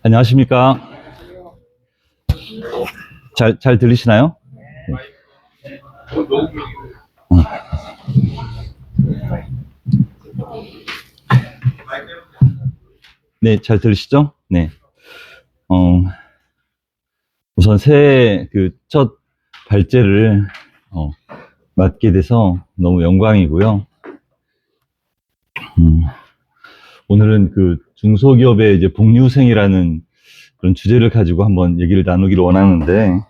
안녕하십니까. 잘 들리시나요? 네, 잘 들으시죠? 네. 우선 새해 첫 발제를 맡게 돼서 너무 영광이고요. 오늘은 중소기업의 이제 복리후생이라는 그런 주제를 가지고 한번 얘기를 나누기를 원하는데,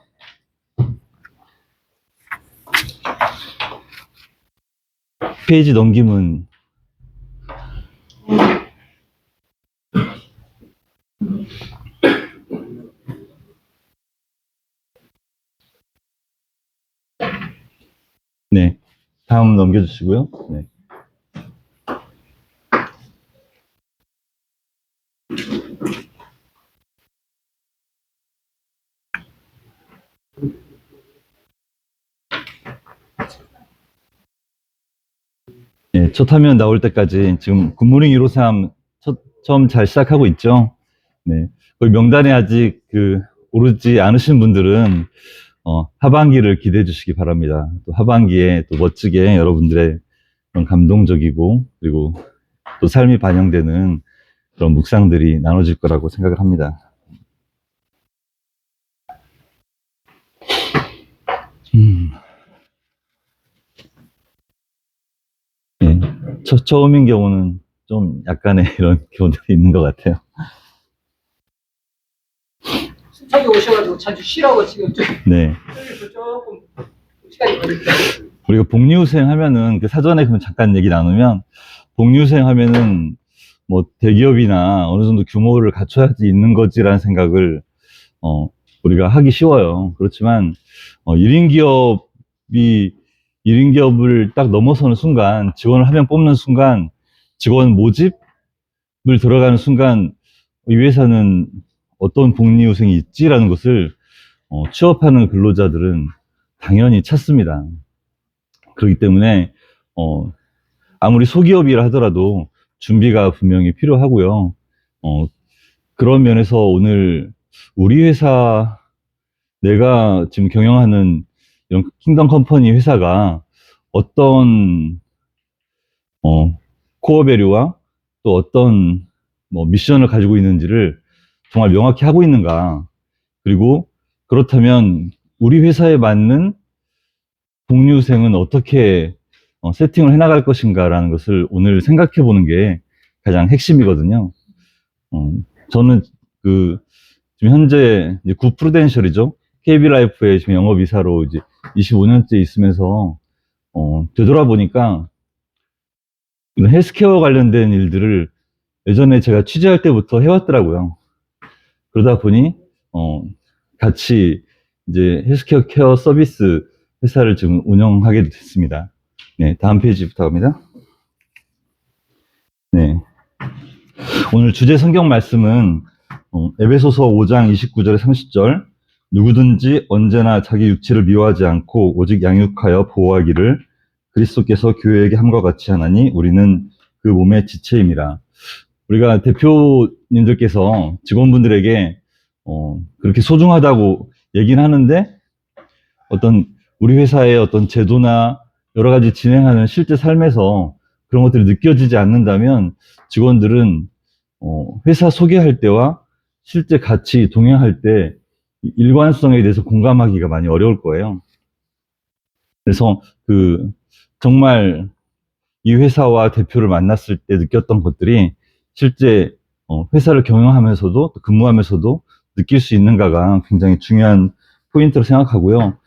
페이지 넘기면 네, 다음 넘겨주시고요. 네. 네, 첫 화면 나올 때까지 지금 굿모닝 153 처음 잘 시작하고 있죠. 네, 거기 명단에 아직 오르지 않으신 분들은 하반기를 기대해 주시기 바랍니다. 또 하반기에 또 멋지게 여러분들의 그런 감동적이고 그리고 또 삶이 반영되는 그런 묵상들이 나눠질 거라고 생각을 합니다. 네, 처음인 경우는 좀 약간의 이런 경우들이 있는 것 같아요. 순차게 오셔가지고 자주 쉬라고 지금 좀. 네. 조금 시간이 걸립니다. 우리가 복리후생 하면은 사전에 그럼 잠깐 얘기 나누면, 복리후생 하면은 뭐 대기업이나 어느 정도 규모를 갖춰야지 있는 거지라는 생각을 우리가 하기 쉬워요. 그렇지만 1인 기업이 1인 기업을 딱 넘어서는 순간, 직원을 한 명 뽑는 순간, 직원 모집을 들어가는 순간 이 회사는 어떤 복리후생이 있지라는 것을 취업하는 근로자들은 당연히 찾습니다. 그렇기 때문에 아무리 소기업이라 하더라도 준비가 분명히 필요하고요. 그런 면에서 오늘 우리 회사, 내가 지금 경영하는 이런 킹덤 컴퍼니 회사가 어떤 코어 밸류와 또 어떤 미션을 가지고 있는지를 정말 명확히 하고 있는가, 그리고 그렇다면 우리 회사에 맞는 복리후생은 어떻게 세팅을 해나갈 것인가라는 것을 오늘 생각해 보는 게 가장 핵심이거든요. 저는 지금 현재 이제 굿프루덴셜이죠. KB라이프의 지금 영업이사로 이제 25년째 있으면서 되돌아보니까 이런 헬스케어 관련된 일들을 예전에 제가 취재할 때부터 해왔더라고요. 그러다 보니 같이 이제 헬스케어 서비스 회사를 지금 운영하게 됐습니다. 네, 다음 페이지부터 갑니다. 네, 오늘 주제 성경 말씀은 에베소서 5장 29절에 30절, 누구든지 언제나 자기 육체를 미워하지 않고 오직 양육하여 보호하기를 그리스도께서 교회에게 함과 같이 하나니 우리는 그 몸의 지체임이라. 우리가 대표님들께서 직원분들에게 그렇게 소중하다고 얘기는 하는데, 어떤 우리 회사의 어떤 제도나 여러 가지 진행하는 실제 삶에서 그런 것들이 느껴지지 않는다면 직원들은 회사 소개할 때와 실제 같이 동행할 때 일관성에 대해서 공감하기가 많이 어려울 거예요. 그래서 정말 이 회사와 대표를 만났을 때 느꼈던 것들이 실제 회사를 경영하면서도 또 근무하면서도 느낄 수 있는가가 굉장히 중요한 포인트로 생각하고요.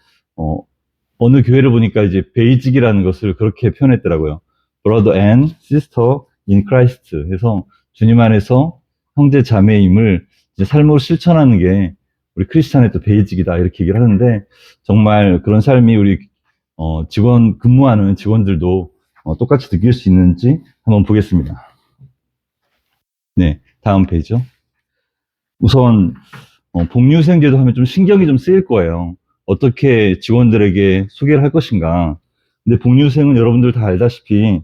어느 교회를 보니까 이제 베이직이라는 것을 그렇게 표현했더라고요. Brother and Sister in Christ. 해서 주님 안에서 형제 자매임을 이제 삶으로 실천하는 게 우리 크리스찬의 또 베이직이다, 이렇게 얘기를 하는데, 정말 그런 삶이 우리 근무하는 직원들도 똑같이 느낄 수 있는지 한번 보겠습니다. 네, 다음 페이지죠. 우선 복리후생제도 하면 좀 신경이 좀 쓰일 거예요. 어떻게 직원들에게 소개를 할 것인가. 근데 복리후생은 여러분들 다 알다시피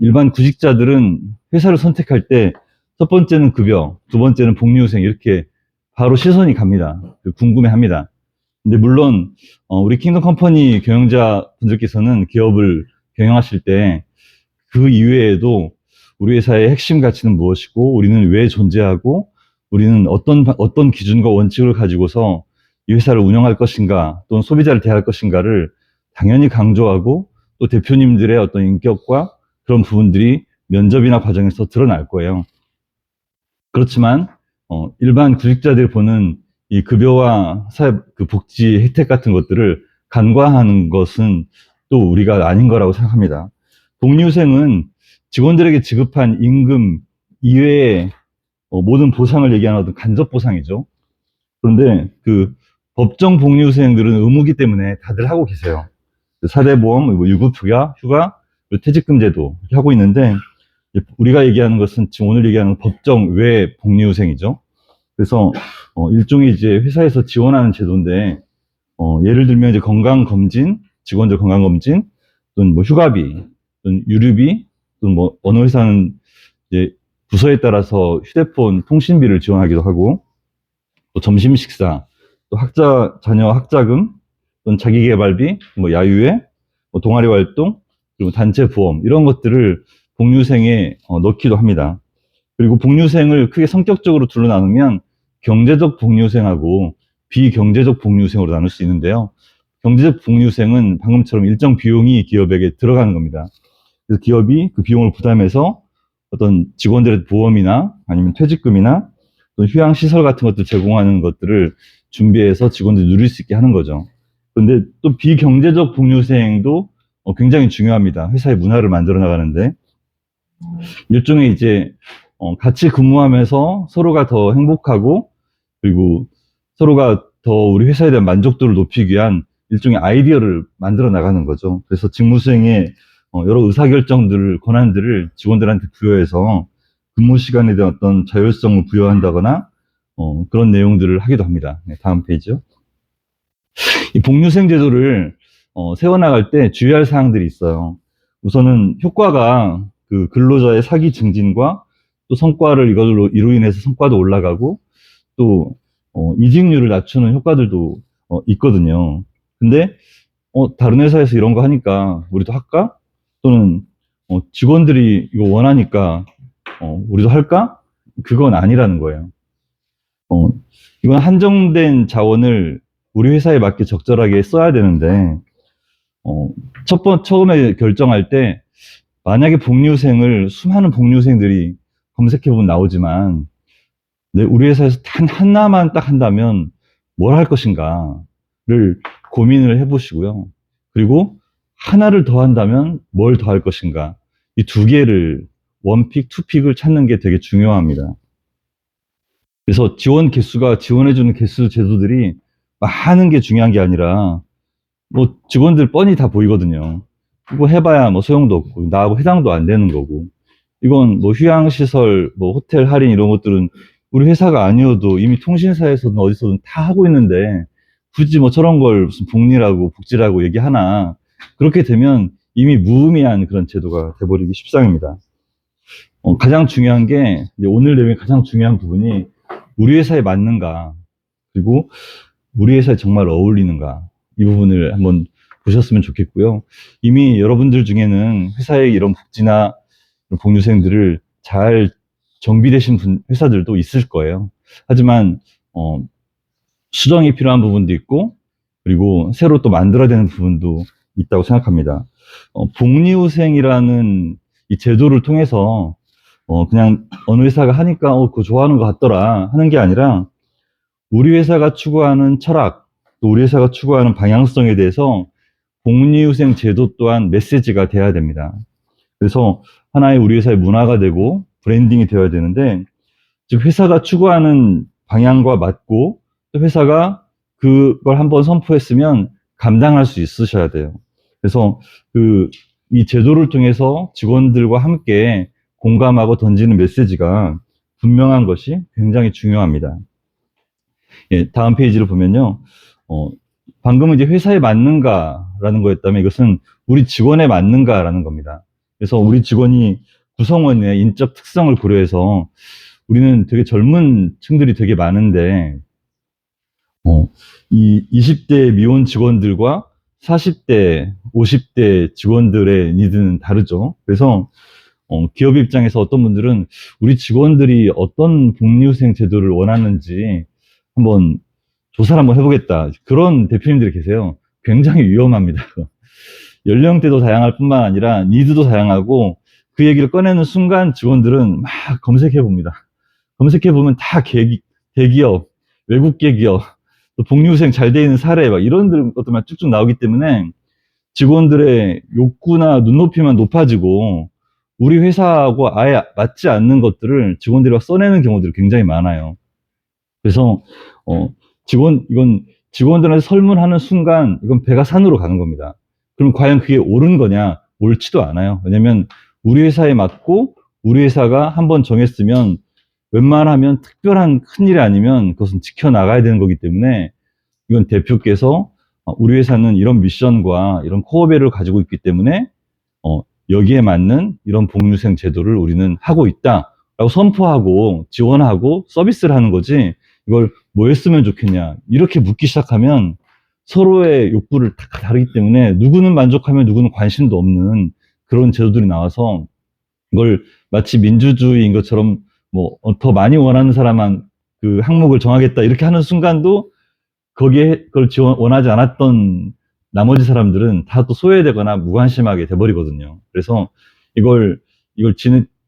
일반 구직자들은 회사를 선택할 때 첫 번째는 급여, 두 번째는 복리후생 이렇게 바로 시선이 갑니다. 궁금해합니다. 근데 물론 우리 킹덤 컴퍼니 경영자 분들께서는 기업을 경영하실 때 그 이외에도 우리 회사의 핵심 가치는 무엇이고 우리는 왜 존재하고 우리는 어떤 기준과 원칙을 가지고서 이 회사를 운영할 것인가 또는 소비자를 대할 것인가를 당연히 강조하고 또 대표님들의 어떤 인격과 그런 부분들이 면접이나 과정에서 드러날 거예요. 그렇지만 일반 구직자들이 보는 이 급여와 그 복지 혜택 같은 것들을 간과하는 것은 또 우리가 아닌 거라고 생각합니다. 복리후생은 직원들에게 지급한 임금 이외에 모든 보상을 얘기하는 어떤 간접 보상이죠. 그런데 그 법정 복리후생들은 의무기 때문에 다들 하고 계세요. 4대 보험, 유급휴가, 휴가, 퇴직금 제도 이렇게 하고 있는데 우리가 얘기하는 것은 지금 오늘 얘기하는 법정 외 복리후생이죠. 그래서 일종의 이제 회사에서 지원하는 제도인데 예를 들면 이제 건강검진, 직원들 건강검진, 또는 뭐 휴가비, 또는 유류비, 또는 뭐 어느 회사는 이제 부서에 따라서 휴대폰 통신비를 지원하기도 하고, 또 점심 식사, 또 자녀 학자금, 또는 자기개발비, 뭐 야유회, 뭐 동아리 활동, 그리고 단체 보험 이런 것들을 복리후생에 넣기도 합니다. 그리고 복리후생을 크게 성격적으로 둘로 나누면 경제적 복리후생하고 비경제적 복리후생으로 나눌 수 있는데요. 경제적 복리후생은 방금처럼 일정 비용이 기업에게 들어가는 겁니다. 그래서 기업이 그 비용을 부담해서 어떤 직원들의 보험이나 아니면 퇴직금이나 또 휴양시설 같은 것들 제공하는 것들을 준비해서 직원들이 누릴 수 있게 하는 거죠. 그런데 또 비경제적 복리후생도 굉장히 중요합니다. 회사의 문화를 만들어 나가는데 일종의 이제 같이 근무하면서 서로가 더 행복하고 그리고 서로가 더 우리 회사에 대한 만족도를 높이기 위한 일종의 아이디어를 만들어 나가는 거죠. 그래서 직무수행에 여러 의사결정들을, 권한들을 직원들한테 부여해서 근무 시간에 대한 어떤 자율성을 부여한다거나 그런 내용들을 하기도 합니다. 네, 다음 페이지요. 이 복리후생 제도를 세워나갈 때 주의할 사항들이 있어요. 우선은 효과가 그 근로자의 사기 증진과 또 성과를 이로 인해서 성과도 올라가고 또 이직률을 낮추는 효과들도 있거든요. 근데 다른 회사에서 이런 거 하니까 우리도 할까? 또는 직원들이 이거 원하니까 우리도 할까? 그건 아니라는 거예요. 이건 한정된 자원을 우리 회사에 맞게 적절하게 써야 되는데 처음에 결정할 때 만약에 복리후생을 수많은 복리후생들이 검색해보면 나오지만 우리 회사에서 단 하나만 딱 한다면 뭘 할 것인가를 고민을 해보시고요. 그리고 하나를 더 한다면 뭘 더 할 것인가. 이 두 개를 원픽, 투픽을 찾는 게 되게 중요합니다. 그래서 지원해주는 개수 제도들이 많은 게 중요한 게 아니라 뭐 직원들 뻔히 다 보이거든요. 이거 해봐야 뭐 소용도 없고 나하고 해당도 안 되는 거고 이건 뭐 휴양시설, 뭐 호텔 할인 이런 것들은 우리 회사가 아니어도 이미 통신사에서든 어디서든 다 하고 있는데 굳이 뭐 저런 걸 무슨 복리라고 복지라고 얘기하나. 그렇게 되면 이미 무의미한 그런 제도가 돼버리기 십상입니다. 가장 중요한 게 오늘 내용의 가장 중요한 부분이 우리 회사에 맞는가 그리고 우리 회사에 정말 어울리는가 이 부분을 한번 보셨으면 좋겠고요. 이미 여러분들 중에는 회사의 이런 복지나 복리후생들을 잘 정비되신 회사들도 있을 거예요. 하지만 수정이 필요한 부분도 있고 그리고 새로 또 만들어야 되는 부분도 있다고 생각합니다. 복리후생이라는 이 제도를 통해서 그냥 어느 회사가 하니까 그거 좋아하는 것 같더라 하는 게 아니라 우리 회사가 추구하는 철학, 또 우리 회사가 추구하는 방향성에 대해서 복리후생 제도 또한 메시지가 돼야 됩니다. 그래서 하나의 우리 회사의 문화가 되고 브랜딩이 되어야 되는데 즉 회사가 추구하는 방향과 맞고 또 회사가 그걸 한번 선포했으면 감당할 수 있으셔야 돼요. 그래서 이 제도를 통해서 직원들과 함께 공감하고 던지는 메시지가 분명한 것이 굉장히 중요합니다. 예, 다음 페이지를 보면요. 방금은 이제 회사에 맞는가라는 거였다면 이것은 우리 직원에 맞는가라는 겁니다. 그래서 우리 직원이 구성원의 인적 특성을 고려해서 우리는 되게 젊은 층들이 되게 많은데, 이 20대 미혼 직원들과 40대, 50대 직원들의 니드는 다르죠. 그래서 기업 입장에서 어떤 분들은 우리 직원들이 어떤 복리후생 제도를 원하는지 한번 조사를 한번 해보겠다. 그런 대표님들이 계세요. 굉장히 위험합니다. 연령대도 다양할 뿐만 아니라 니드도 다양하고 그 얘기를 꺼내는 순간 직원들은 막 검색해 봅니다. 검색해 보면 다 대기업, 외국계 기업, 또 복리후생 잘 돼 있는 사례 막 이런 것들만 쭉쭉 나오기 때문에 직원들의 욕구나 눈높이만 높아지고 우리 회사하고 아예 맞지 않는 것들을 직원들이 막 써내는 경우들이 굉장히 많아요. 그래서 이건 직원들한테 설문하는 순간 이건 배가 산으로 가는 겁니다. 그럼 과연 그게 옳은 거냐? 옳지도 않아요. 왜냐면 우리 회사에 맞고 우리 회사가 한번 정했으면 웬만하면 특별한 큰일이 아니면 그것은 지켜나가야 되는 거기 때문에 이건 대표께서 우리 회사는 이런 미션과 이런 코어밸을 가지고 있기 때문에 여기에 맞는 이런 복리후생 제도를 우리는 하고 있다라고 선포하고 지원하고 서비스를 하는 거지 이걸 뭐 했으면 좋겠냐 이렇게 묻기 시작하면 서로의 욕구를 다 다르기 때문에 누구는 만족하면 누구는 관심도 없는 그런 제도들이 나와서 이걸 마치 민주주의인 것처럼 뭐 더 많이 원하는 사람만 그 항목을 정하겠다 이렇게 하는 순간도 거기에 그걸 원하지 않았던 나머지 사람들은 다 또 소외되거나 무관심하게 돼버리거든요. 그래서 이걸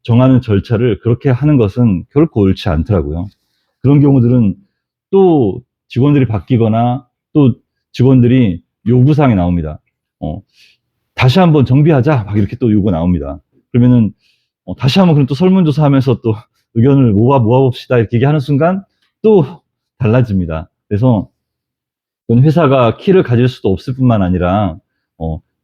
정하는 절차를 그렇게 하는 것은 결코 옳지 않더라고요. 그런 경우들은 또 직원들이 바뀌거나 또 직원들이 요구사항이 나옵니다. 다시 한번 정비하자 막 이렇게 또 요구 나옵니다. 그러면은 다시 한번 그럼 또 설문조사하면서 또 의견을 모아봅시다 이렇게 얘기하는 순간 또 달라집니다. 그래서 이건 회사가 키를 가질 수도 없을 뿐만 아니라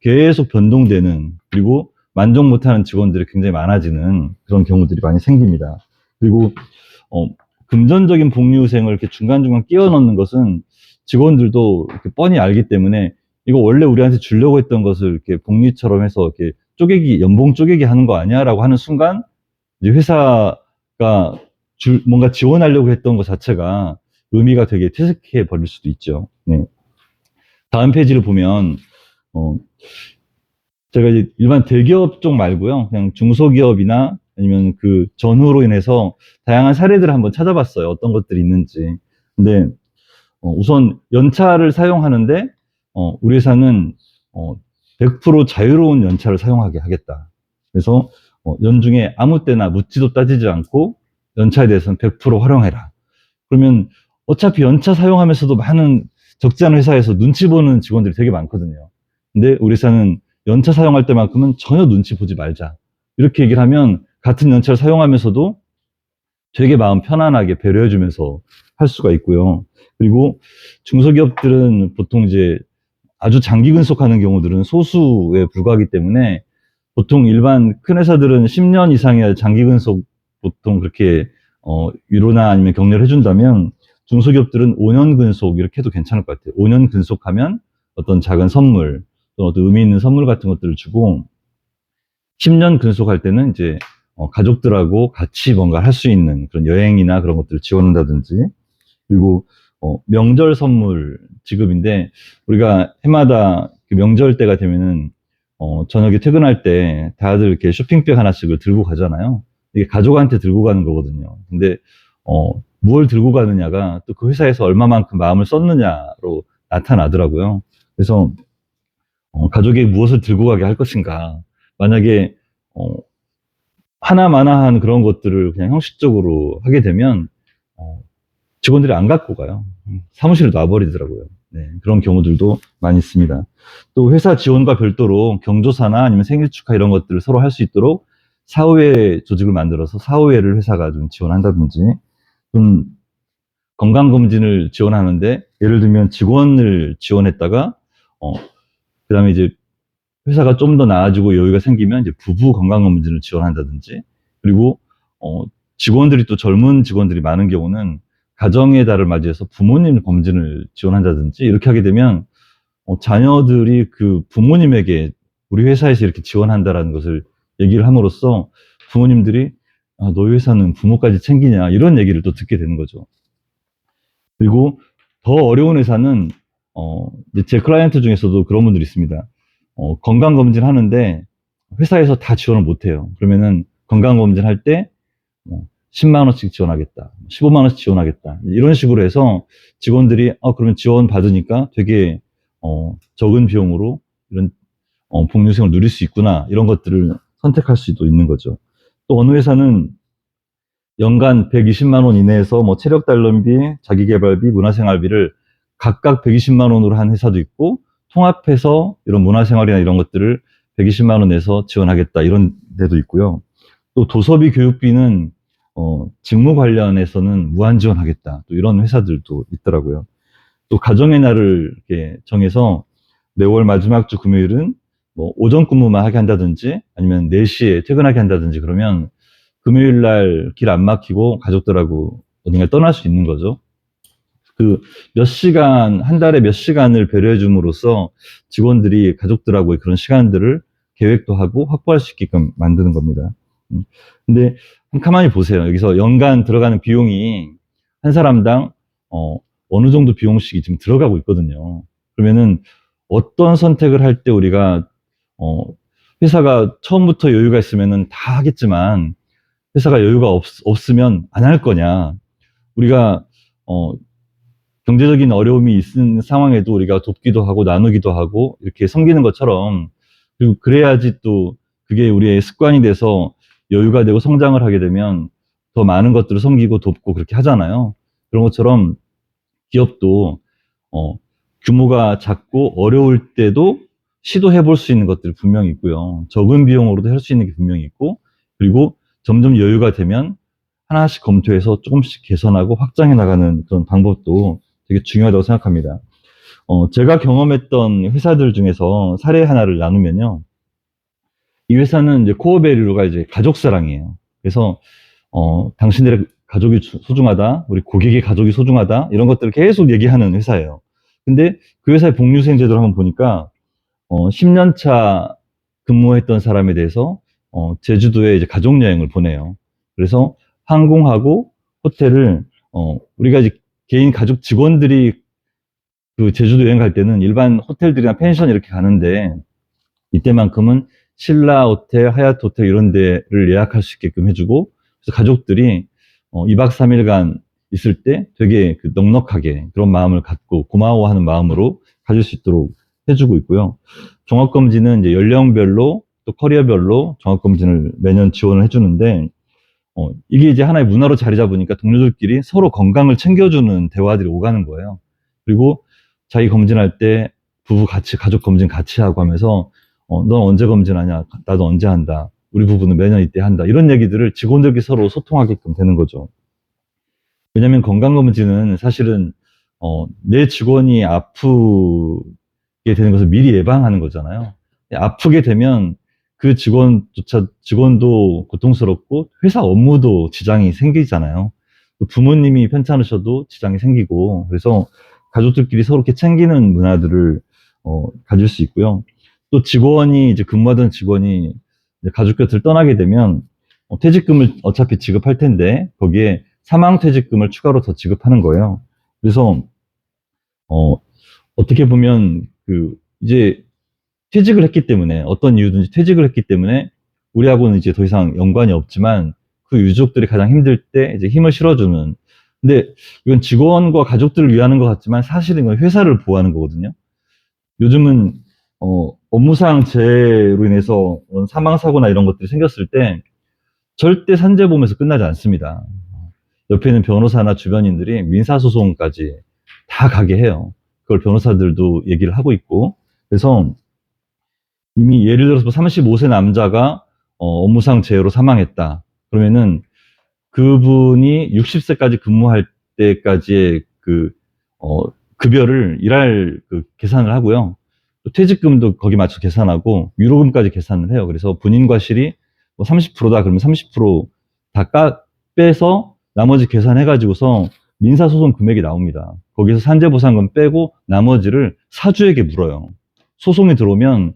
계속 변동되는 그리고 만족 못하는 직원들이 굉장히 많아지는 그런 경우들이 많이 생깁니다. 그리고 금전적인 복리후생을 이렇게 중간중간 끼워 넣는 것은 직원들도 이렇게 뻔히 알기 때문에 이거 원래 우리한테 주려고 했던 것을 이렇게 복리처럼 해서 이렇게 연봉 쪼개기 하는 거 아니야라고 하는 순간 이제 회사가 뭔가 지원하려고 했던 것 자체가 의미가 되게 퇴색해 버릴 수도 있죠. 네. 다음 페이지를 보면 제가 이제 일반 대기업 쪽 말고요, 그냥 중소기업이나 아니면 그 전후로 인해서 다양한 사례들을 한번 찾아봤어요. 어떤 것들이 있는지. 근데 우선 연차를 사용하는데 우리 회사는 100% 자유로운 연차를 사용하게 하겠다. 그래서 연중에 아무 때나 묻지도 따지지 않고 연차에 대해서는 100% 활용해라. 그러면 어차피 연차 사용하면서도 많은 적지 않은 회사에서 눈치 보는 직원들이 되게 많거든요. 근데 우리 회사는 연차 사용할 때만큼은 전혀 눈치 보지 말자. 이렇게 얘기를 하면 같은 연차를 사용하면서도 되게 마음 편안하게 배려해주면서 할 수가 있고요. 그리고 중소기업들은 보통 이제 아주 장기 근속하는 경우들은 소수에 불과하기 때문에 보통 일반 큰 회사들은 10년 이상의 장기 근속 보통 그렇게 위로나 아니면 격려를 해준다면 중소기업들은 5년 근속 이렇게 해도 괜찮을 것 같아요. 5년 근속하면 어떤 작은 선물, 또 어떤 의미 있는 선물 같은 것들을 주고 10년 근속할 때는 이제 가족들하고 같이 뭔가 할 수 있는 그런 여행이나 그런 것들을 지원한다든지 그리고 명절 선물 지급인데 우리가 해마다 그 명절 때가 되면은 저녁에 퇴근할 때 다들 이렇게 쇼핑백 하나씩을 들고 가잖아요. 이게 가족한테 들고 가는 거거든요. 근데 뭘 들고 가느냐가 또 그 회사에서 얼마만큼 마음을 썼느냐로 나타나더라고요. 그래서 가족이 무엇을 들고 가게 할 것인가. 만약에 하나마나한 그런 것들을 그냥 형식적으로 하게 되면 직원들이 안 갖고 가요. 사무실에 놔버리더라고요. 네, 그런 경우들도 많이 있습니다. 또 회사 지원과 별도로 경조사나 아니면 생일 축하 이런 것들을 서로 할 수 있도록 사후회 조직을 만들어서 사후회를 회사가 좀 지원한다든지 좀 건강검진을 지원하는데 예를 들면 직원을 지원했다가 그 다음에 이제 회사가 좀 더 나아지고 여유가 생기면 이제 부부 건강검진을 지원한다든지 그리고 직원들이 또 젊은 직원들이 많은 경우는 가정의 달을 맞이해서 부모님 검진을 지원한다든지 이렇게 하게 되면 자녀들이 그 부모님에게 우리 회사에서 이렇게 지원한다라는 것을 얘기를 함으로써 부모님들이 아, 너희 회사는 부모까지 챙기냐 이런 얘기를 또 듣게 되는 거죠. 그리고 더 어려운 회사는 이제 제 클라이언트 중에서도 그런 분들이 있습니다. 건강검진 하는데 회사에서 다 지원을 못해요. 그러면은 건강검진 할 때 10만 원씩 지원하겠다, 15만 원씩 지원하겠다 이런 식으로 해서 직원들이 그러면 지원 받으니까 되게 적은 비용으로 이런 복리후생을 누릴 수 있구나 이런 것들을 선택할 수도 있는 거죠. 또 어느 회사는 연간 120만 원 이내에서 뭐 체력 단련비, 자기개발비, 문화생활비를 각각 120만 원으로 한 회사도 있고 통합해서 이런 문화생활이나 이런 것들을 120만 원 내서 지원하겠다 이런 데도 있고요. 또 도서비, 교육비는 직무 관련해서는 무한 지원하겠다 또 이런 회사들도 있더라고요. 또 가정의 날을 이렇게 정해서 매월 마지막 주 금요일은 뭐 오전 근무만 하게 한다든지 아니면 4시에 퇴근하게 한다든지 그러면 금요일 날 길 안 막히고 가족들하고 어딘가 떠날 수 있는 거죠. 그 몇 시간, 한 달에 몇 시간을 배려해 줌으로써 직원들이 가족들하고의 그런 시간들을 계획도 하고 확보할 수 있게끔 만드는 겁니다. 근데 가만히 보세요. 여기서 연간 들어가는 비용이 한 사람당 어느 정도 비용씩이 지금 들어가고 있거든요. 그러면은 어떤 선택을 할 때 우리가 회사가 처음부터 여유가 있으면은 다 하겠지만 회사가 여유가 없으면 안 할 거냐. 우리가 경제적인 어려움이 있는 상황에도 우리가 돕기도 하고 나누기도 하고 이렇게 섬기는 것처럼 그리고 그래야지 또 그게 우리의 습관이 돼서 여유가 되고 성장을 하게 되면 더 많은 것들을 섬기고 돕고 그렇게 하잖아요. 그런 것처럼 기업도 규모가 작고 어려울 때도 시도해 볼 수 있는 것들이 분명히 있고요. 적은 비용으로도 할 수 있는 게 분명히 있고 그리고 점점 여유가 되면 하나씩 검토해서 조금씩 개선하고 확장해 나가는 그런 방법도 되게 중요하다고 생각합니다. 제가 경험했던 회사들 중에서 사례 하나를 나누면요. 이 회사는 이제 코어 밸류가 이제 가족 사랑이에요. 그래서 당신들의 가족이 소중하다, 우리 고객의 가족이 소중하다 이런 것들을 계속 얘기하는 회사예요. 근데 그 회사의 복리후생 제도를 한번 보니까 10년 차 근무했던 사람에 대해서 제주도에 이제 가족 여행을 보내요. 그래서 항공하고 호텔을 우리가 이제 개인 가족 직원들이 그 제주도 여행 갈 때는 일반 호텔들이나 펜션 이렇게 가는데 이때만큼은 신라 호텔, 하얏트 호텔 이런 데를 예약할 수 있게끔 해주고 그래서 가족들이 2박 3일간 있을 때 되게 그 넉넉하게 그런 마음을 갖고 고마워하는 마음으로 가질 수 있도록 해주고 있고요. 종합검진은 이제 연령별로 또 커리어별로 종합검진을 매년 지원을 해주는데 이게 이제 하나의 문화로 자리 잡으니까 동료들끼리 서로 건강을 챙겨주는 대화들이 오가는 거예요. 그리고 자기 검진할 때 부부 같이, 가족 검진 같이 하고 하면서, 넌 언제 검진하냐? 나도 언제 한다. 우리 부부는 매년 이때 한다. 이런 얘기들을 직원들끼리 서로 소통하게끔 되는 거죠. 왜냐면 건강검진은 사실은, 내 직원이 아프게 되는 것을 미리 예방하는 거잖아요. 아프게 되면 그 직원도 고통스럽고 회사 업무도 지장이 생기잖아요. 부모님이 편찮으셔도 지장이 생기고 그래서 가족들끼리 서로 이렇게 챙기는 문화들을 가질 수 있고요. 또 직원이 이제 근무하던 직원이 이제 가족 곁을 떠나게 되면 퇴직금을 어차피 지급할 텐데 거기에 사망퇴직금을 추가로 더 지급하는 거예요. 그래서 어떻게 보면 그 이제 퇴직을 했기 때문에 어떤 이유든지 퇴직을 했기 때문에 우리하고는 이제 더 이상 연관이 없지만 그 유족들이 가장 힘들 때 이제 힘을 실어주는 근데 이건 직원과 가족들을 위하는 것 같지만 사실은 이건 회사를 보호하는 거거든요. 요즘은 업무상 재해로 인해서 사망사고나 이런 것들이 생겼을 때 절대 산재보험에서 끝나지 않습니다. 옆에 있는 변호사나 주변인들이 민사소송까지 다 가게 해요. 그걸 변호사들도 얘기를 하고 있고 그래서 이미 예를 들어서 35세 남자가 업무상 재해로 사망했다. 그러면은 그분이 60세까지 근무할 때까지의 그 급여를 일할 그 계산을 하고요. 또 퇴직금도 거기 맞춰 계산하고 유로금까지 계산을 해요. 그래서 본인 과실이 뭐 30%다 그러면 30%다 빼서 나머지 계산해가지고서 민사소송 금액이 나옵니다. 거기서 산재보상금 빼고 나머지를 사주에게 물어요. 소송이 들어오면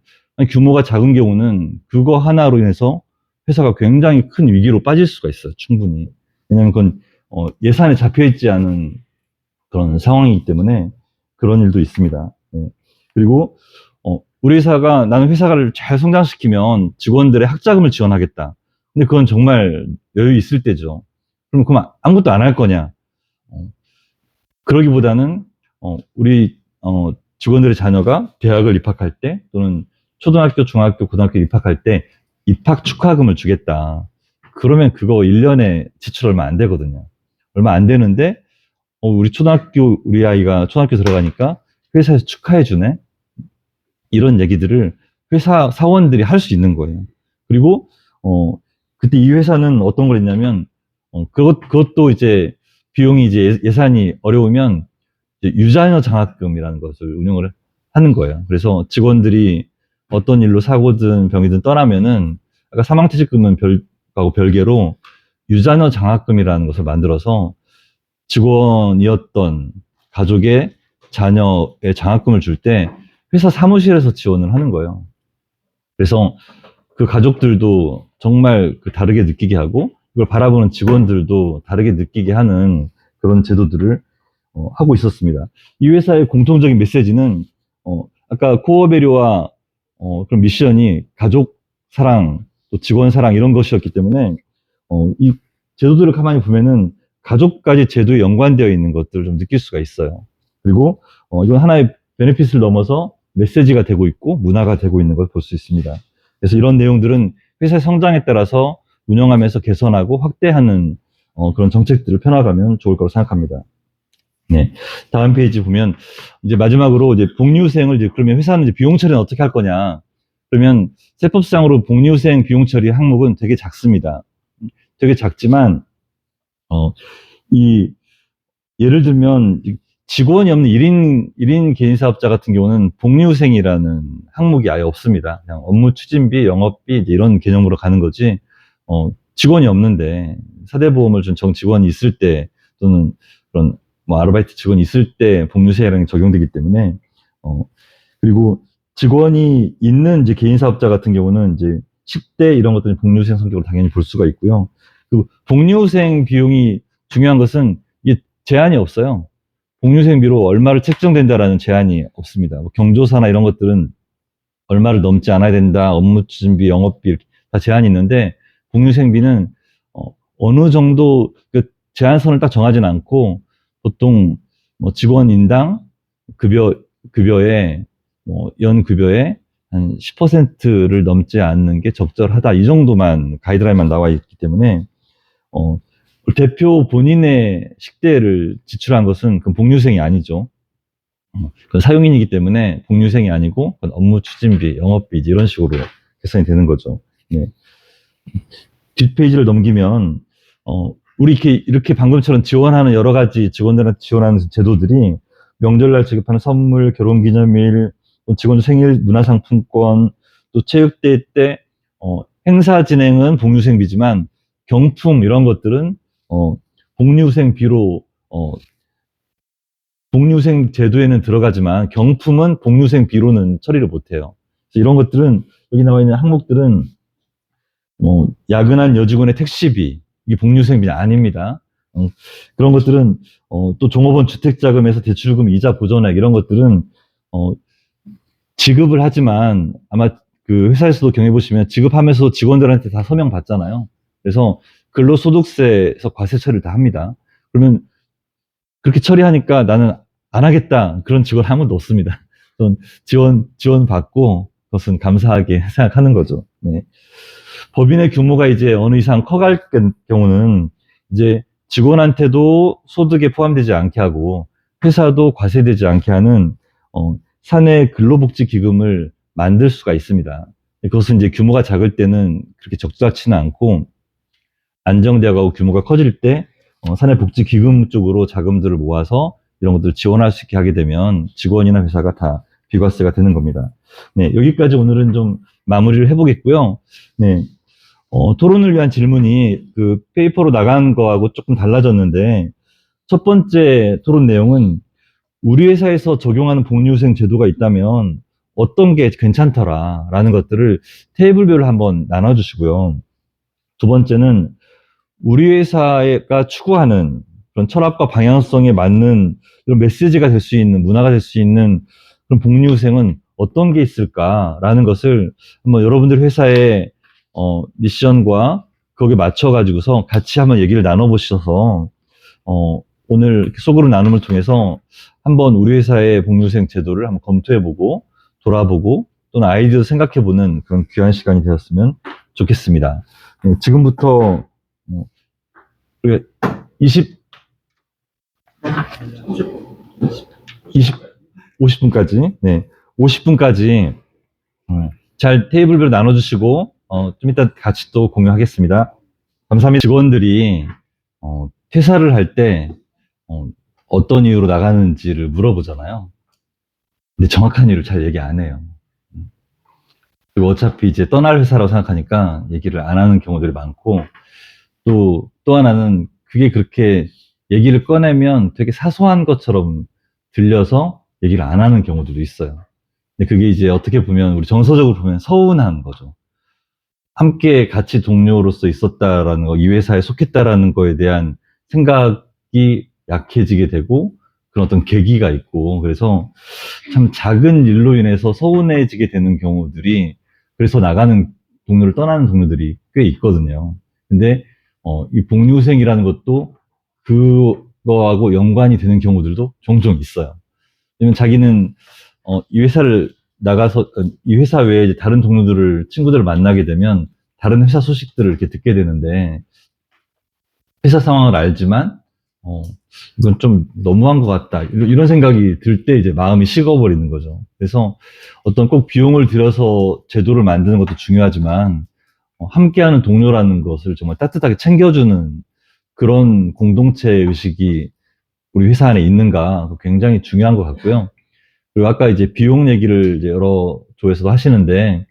규모가 작은 경우는 그거 하나로 인해서 회사가 굉장히 큰 위기로 빠질 수가 있어요. 충분히. 왜냐하면 그건 예산에 잡혀있지 않은 그런 상황이기 때문에 그런 일도 있습니다. 예. 그리고 우리 회사가 나는 회사를 잘 성장시키면 직원들의 학자금을 지원하겠다. 근데 그건 정말 여유 있을 때죠. 그럼 아무것도 안 할 거냐? 그러기보다는 우리 직원들의 자녀가 대학을 입학할 때 또는 초등학교, 중학교, 고등학교 입학할 때 입학 축하금을 주겠다. 그러면 그거 1년에 지출 얼마 안 되거든요. 얼마 안 되는데 우리 아이가 초등학교 들어가니까 회사에서 축하해 주네. 이런 얘기들을 회사 사원들이 할 수 있는 거예요. 그리고 그때 이 회사는 어떤 걸 했냐면 그것도 이제 비용이 이제 예산이 어려우면 이제 유자녀 장학금이라는 것을 운영을 하는 거예요. 그래서 직원들이 어떤 일로 사고든 병이든 떠나면은 아까 사망퇴직금은 별하고 별개로 유자녀 장학금이라는 것을 만들어서 직원이었던 가족의 자녀의 장학금을 줄 때 회사 사무실에서 지원을 하는 거예요. 그래서 그 가족들도 정말 다르게 느끼게 하고 이걸 바라보는 직원들도 다르게 느끼게 하는 그런 제도들을 하고 있었습니다. 이 회사의 공통적인 메시지는 아까 코어 배려와 그런 미션이 가족 사랑, 또 직원 사랑 이런 것이었기 때문에 이 제도들을 가만히 보면은 가족까지 제도에 연관되어 있는 것들을 좀 느낄 수가 있어요. 그리고 이건 하나의 베네핏을 넘어서 메시지가 되고 있고 문화가 되고 있는 걸 볼 수 있습니다. 그래서 이런 내용들은 회사의 성장에 따라서 운영하면서 개선하고 확대하는 그런 정책들을 펴나가면 좋을 거라고 생각합니다. 네. 다음 페이지 보면 이제 마지막으로 이제 복리후생을 이제 그러면 회사는 이제 비용 처리는 어떻게 할 거냐? 그러면 세법상으로 복리후생 비용 처리 항목은 되게 작습니다. 되게 작지만 예를 들면 직원이 없는 1인 개인 사업자 같은 경우는 복리후생이라는 항목이 아예 없습니다. 그냥 업무 추진비, 영업비 이런 개념으로 가는 거지. 직원이 없는데 사대보험을 준 정직원이 있을 때 또는 그런 아르바이트 직원이 있을 때 복리후생이라는 게 적용되기 때문에 그리고 직원이 있는 이제 개인 사업자 같은 경우는 이제 10대 이런 것들은 복리후생 성격으로 당연히 볼 수가 있고요. 그리고 복리후생 비용이 중요한 것은 이게 제한이 없어요. 복리후생비로 얼마를 책정된다라는 제한이 없습니다. 경조사나 이런 것들은 얼마를 넘지 않아야 된다, 업무 추진비, 영업비 다 제한이 있는데 복리후생비는 어느 정도 그 제한선을 딱 정하지는 않고 보통 직원 인당 급여의 연 급여의 한 10%를 넘지 않는 게 적절하다. 이 정도만 가이드라인만 나와 있기 때문에 대표 본인의 식대를 지출한 것은 그건 복리후생이 아니죠. 그건 사용인이기 때문에 복리후생이 아니고 그건 업무 추진비, 영업비 이런 식으로 계산이 되는 거죠. 네. 뒷페이지를 넘기면 우리 이렇게 방금처럼 지원하는 여러 가지 직원들한테 지원하는 제도들이 명절날 지급하는 선물, 결혼기념일, 또 직원들 생일 문화상품권, 또 체육대회 때 행사 진행은 복리후생비지만 경품 이런 것들은 복리후생비로 복리후생 제도에는 들어가지만 경품은 복리후생비로는 처리를 못해요. 이런 것들은 여기 나와 있는 항목들은 야근한 여직원의 택시비 이게 복리후생비 아닙니다. 그런 것들은 또 종업원 주택자금에서 대출금 이자 보전액 이런 것들은 지급을 하지만 아마 그 회사에서도 경험해보시면 지급하면서 직원들한테 다 서명 받잖아요. 그래서 근로소득세에서 과세 처리를 다 합니다. 그러면 그렇게 처리하니까 나는 안 하겠다. 그런 직원 한 번도 없습니다. 지원 받고 그것은 감사하게 생각하는 거죠. 네. 법인의 규모가 이제 어느 이상 커갈 경우는 이제 직원한테도 소득에 포함되지 않게 하고 회사도 과세되지 않게 하는 사내 근로복지기금을 만들 수가 있습니다. 그것은 이제 규모가 작을 때는 그렇게 적절치는 않고 안정되어 가고 규모가 커질 때 사내복지기금 쪽으로 자금들을 모아서 이런 것들을 지원할 수 있게 하게 되면 직원이나 회사가 다 비과세가 되는 겁니다. 네, 여기까지 오늘은 좀 마무리를 해보겠고요. 네, 토론을 위한 질문이 그 페이퍼로 나간 거하고 조금 달라졌는데 첫 번째 토론 내용은 우리 회사에서 적용하는 복리후생 제도가 있다면 어떤 게 괜찮더라 라는 것들을 테이블별로 한번 나눠주시고요. 두 번째는 우리 회사가 추구하는 그런 철학과 방향성에 맞는 이런 메시지가 될 수 있는, 문화가 될 수 있는 그런 복리후생은 어떤 게 있을까라는 것을 한번 여러분들 회사의 미션과 거기에 맞춰가지고서 같이 한번 얘기를 나눠보셔서 오늘 이렇게 소그룹 나눔을 통해서 한번 우리 회사의 복리후생 제도를 한번 검토해보고 돌아보고 또는 아이디어 생각해보는 그런 귀한 시간이 되었으면 좋겠습니다. 지금부터 우리가 50분까지, 네, 50분까지 잘 테이블별로 나눠주시고 좀 이따 같이 또 공유하겠습니다. 감사합니다. 직원들이 퇴사를 할 때 어떤 이유로 나가는지를 물어보잖아요. 근데 정확한 이유를 잘 얘기 안 해요. 그리고 어차피 이제 떠날 회사라고 생각하니까 얘기를 안 하는 경우들이 많고, 또 하나는 그게 그렇게 얘기를 꺼내면 되게 사소한 것처럼 들려서 얘기를 안 하는 경우들도 있어요. 근데 그게 이제 어떻게 보면 우리 정서적으로 보면 서운한 거죠. 함께 같이 동료로서 있었다라는 거, 이 회사에 속했다라는 거에 대한 생각이 약해지게 되고 그런 어떤 계기가 있고, 그래서 참 작은 일로 인해서 서운해지게 되는 경우들이, 그래서 나가는 동료를 떠나는 동료들이 꽤 있거든요. 근데 이 복리후생이라는 것도 그거하고 연관이 되는 경우들도 종종 있어요. 왜냐면 자기는 이 회사를 나가서 이 회사 외에 이제 다른 동료들을, 친구들을 만나게 되면 다른 회사 소식들을 이렇게 듣게 되는데, 회사 상황을 알지만 이건 좀 너무한 것 같다, 이런 생각이 들 때 이제 마음이 식어버리는 거죠. 그래서 어떤 꼭 비용을 들여서 제도를 만드는 것도 중요하지만 함께하는 동료라는 것을 정말 따뜻하게 챙겨주는 그런 공동체 의식이 우리 회사 안에 있는가, 굉장히 중요한 것 같고요. 그리고 아까 이제 비용 얘기를 이제 여러 조에서도 하시는데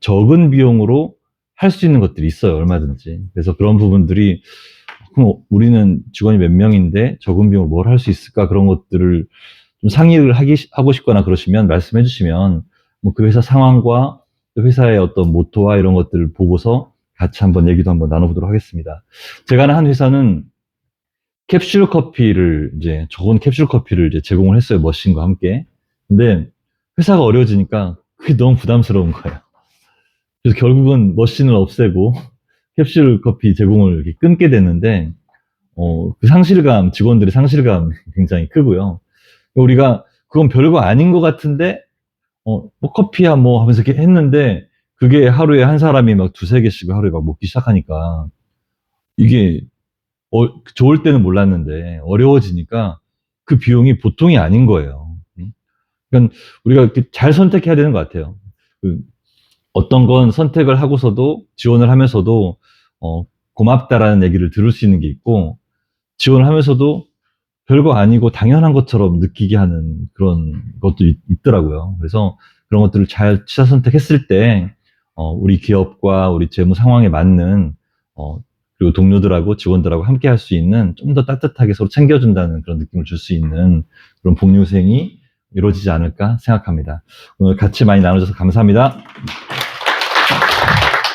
적은 비용으로 할 수 있는 것들이 있어요, 얼마든지. 그래서 그런 부분들이, 그럼 우리는 직원이 몇 명인데 적은 비용으로 뭘 할 수 있을까, 그런 것들을 좀 상의를 하고 싶거나 그러시면 말씀해 주시면 뭐 그 회사 상황과 또 회사의 어떤 모토와 이런 것들을 보고서 같이 한번 얘기도 한번 나눠보도록 하겠습니다. 제가 아는 한 회사는 캡슐 커피를 이제, 적은 캡슐 커피를 이제 제공을 했어요, 머신과 함께. 근데 회사가 어려워지니까 그게 너무 부담스러운 거예요. 그래서 결국은 머신을 없애고 캡슐 커피 제공을 이렇게 끊게 됐는데, 그 상실감, 직원들의 상실감이 굉장히 크고요. 우리가 그건 별거 아닌 것 같은데, 뭐 커피야 뭐 하면서 이렇게 했는데, 그게 하루에 한 사람이 막 두세 개씩 하루에 막 먹기 시작하니까, 이게, 좋을 때는 몰랐는데, 어려워지니까 그 비용이 보통이 아닌 거예요. 그러니까 우리가 이렇게 잘 선택해야 되는 것 같아요. 어떤 건 선택을 하고서도, 지원을 하면서도 고맙다라는 얘기를 들을 수 있는 게 있고, 지원을 하면서도 별거 아니고 당연한 것처럼 느끼게 하는 그런 것도 있더라고요. 그래서 그런 것들을 잘 취사 선택했을 때 우리 기업과 우리 재무 상황에 맞는 그리고 동료들하고 직원들하고 함께 할 수 있는, 좀 더 따뜻하게 서로 챙겨준다는 그런 느낌을 줄 수 있는 그런 복리후생이 이루어지지 않을까 생각합니다. 오늘 같이 많이 나눠줘서 감사합니다.